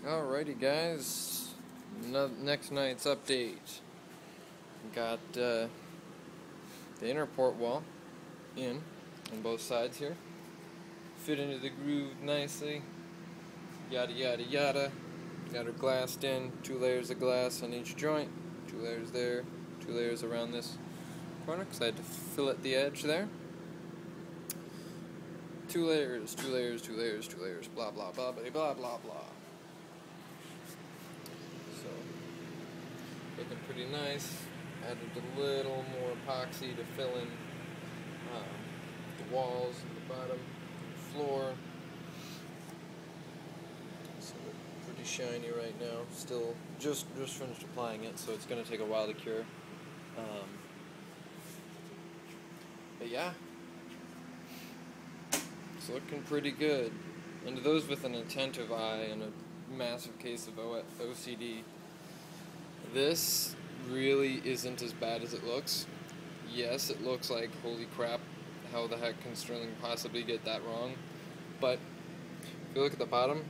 Alrighty guys, next night's update. Got the inner port wall in on both sides here. Fit into the groove nicely. Yada yada yada. Got her glassed in, 2 layers of glass on each joint. 2 layers there, 2 layers around this corner because I had to fillet the edge there. 2 layers, 2 layers, 2 layers, 2 layers, blah blah blah blah blah blah blah. So, looking pretty nice. Added a little more epoxy to fill in the walls and the bottom, the floor. So pretty shiny right now. Still just finished applying it, so it's going to take a while to cure. But yeah, it's looking pretty good. And to those with an attentive eye and a massive case of OCD, this really isn't as bad as it looks. Yes, it looks like, holy crap, how the heck can Sterling possibly get that wrong? But if you look at the bottom,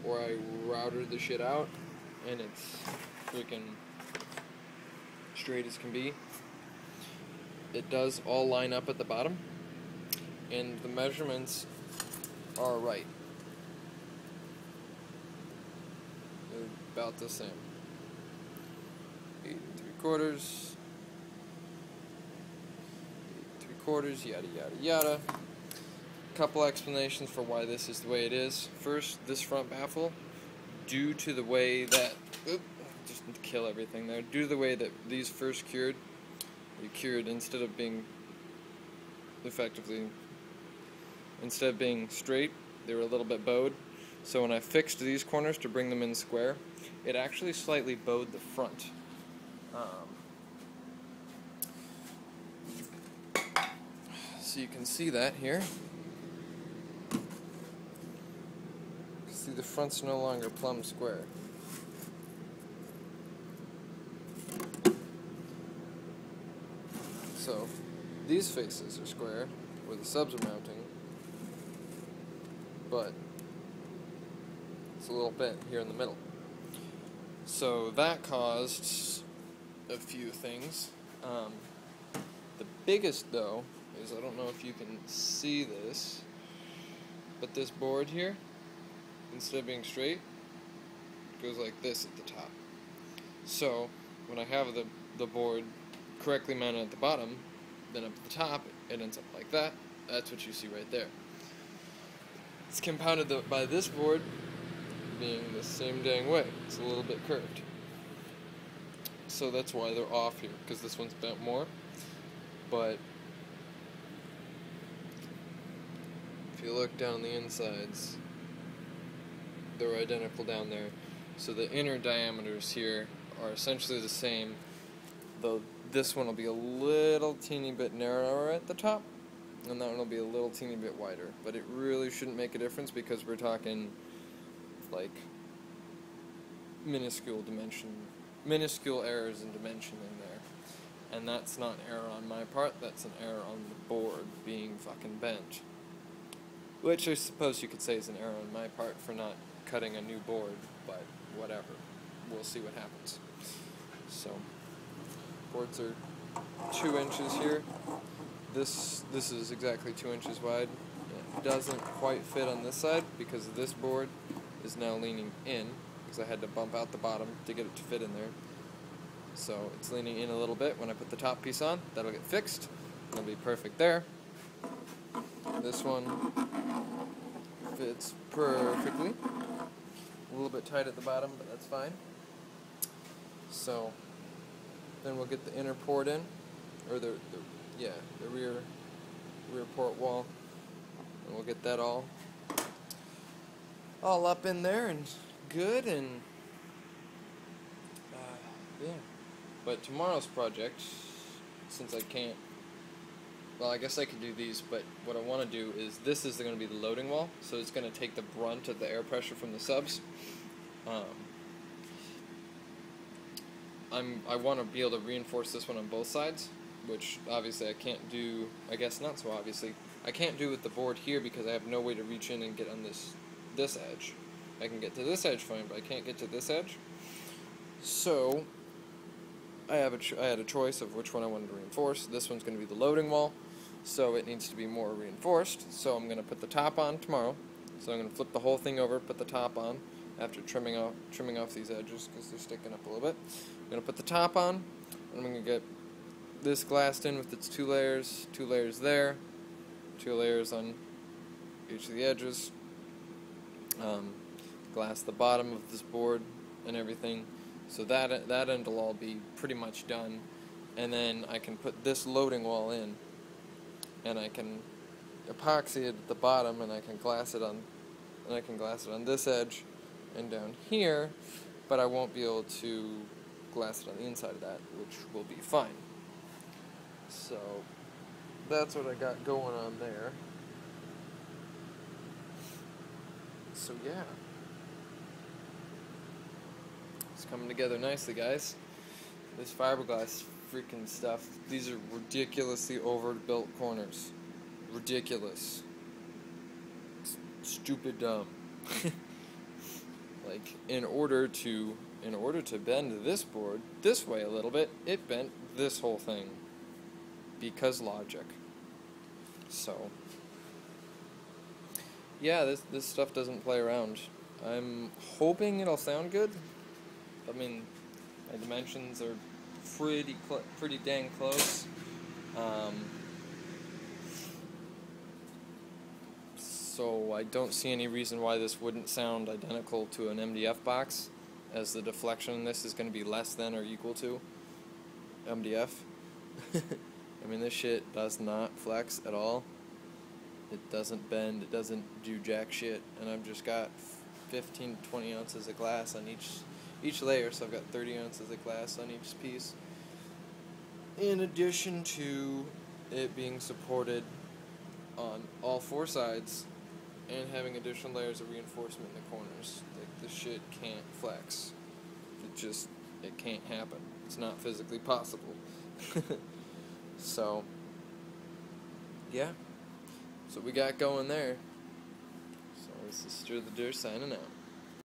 where I routed the shit out, and it's freaking straight as can be, it does all line up at the bottom, and the measurements are right. They're about the same. 8 3/4, yada yada yada. Couple explanations for why this is the way it is. First, this front baffle, due to the way that, just kill everything there, due to the way that these first cured, they cured instead of being straight, they were a little bit bowed. So when I fixed these corners to bring them in square, it actually slightly bowed the front. So you can see that here. See, the front's no longer plumb square. So these faces are square where the subs are mounting, but it's a little bent here in the middle. So that caused a few things. The biggest, though, is, I don't know if you can see this, but this board here, instead of being straight, goes like this at the top. So when I have the board correctly mounted at the bottom, then up at the top it ends up like that. That's what you see right there. It's compounded by this board being the same dang way. It's a little bit curved. So that's why they're off here, because this one's bent more. But if you look down the insides, they're identical down there. So the inner diameters here are essentially the same, though this one will be a little teeny bit narrower at the top, and that one will be a little teeny bit wider. But it really shouldn't make a difference because we're talking like minuscule errors in dimension in there. And that's not an error on my part, that's an error on the board being fucking bent. Which I suppose you could say is an error on my part for not cutting a new board, but whatever. We'll see what happens. So, boards are 2 inches here. This is exactly 2 inches wide. It doesn't quite fit on this side because this board is now leaning in, because I had to bump out the bottom to get it to fit in there. So it's leaning in a little bit. When I put the top piece on, that'll get fixed. It'll be perfect there. This one fits perfectly. A little bit tight at the bottom, but that's fine. So then we'll get the inner port in, or the rear port wall, and we'll get that all up in there and good, and yeah. But tomorrow's project, since I can't, well, I guess I could do these, but what I want to do is, this is going to be the loading wall, so it's going to take the brunt of the air pressure from the subs. I want to be able to reinforce this one on both sides, which obviously I can't do, I guess not so obviously, I can't do with the board here because I have no way to reach in and get on this edge. I can get to this edge fine, but I can't get to this edge. So I had a choice of which one I wanted to reinforce. This one's going to be the loading wall, so it needs to be more reinforced. So I'm going to put the top on tomorrow. So I'm going to flip the whole thing over, put the top on after trimming off these edges because they're sticking up a little bit. I'm going to put the top on, and I'm going to get this glassed in with its 2 layers there, 2 layers on each of the edges. Glass the bottom of this board and everything. So that end will all be pretty much done, and then I can put this loading wall in, and I can epoxy it at the bottom, and I can glass it on this edge and down here, but I won't be able to glass it on the inside of that, which will be fine. So that's what I got going on there. So yeah. It's coming together nicely, guys. This fiberglass freaking stuff. These are ridiculously overbuilt corners. Ridiculous. Stupid dumb. Like, in order to bend this board this way a little bit, it bent this whole thing. Because logic. So yeah, this stuff doesn't play around. I'm hoping it'll sound good. I mean, my dimensions are pretty dang close. So I don't see any reason why this wouldn't sound identical to an MDF box, as the deflection in this is going to be less than or equal to MDF. I mean, this shit does not flex at all. It doesn't bend, it doesn't do jack shit, and I've just got 15 to 20 ounces of glass on each layer, so I've got 30 ounces of glass on each piece, in addition to it being supported on all 4 sides and having additional layers of reinforcement in the corners. Like, this shit can't flex. It can't happen. It's not physically possible. So yeah, so we got going there. So this is Stir the Dirt signing out.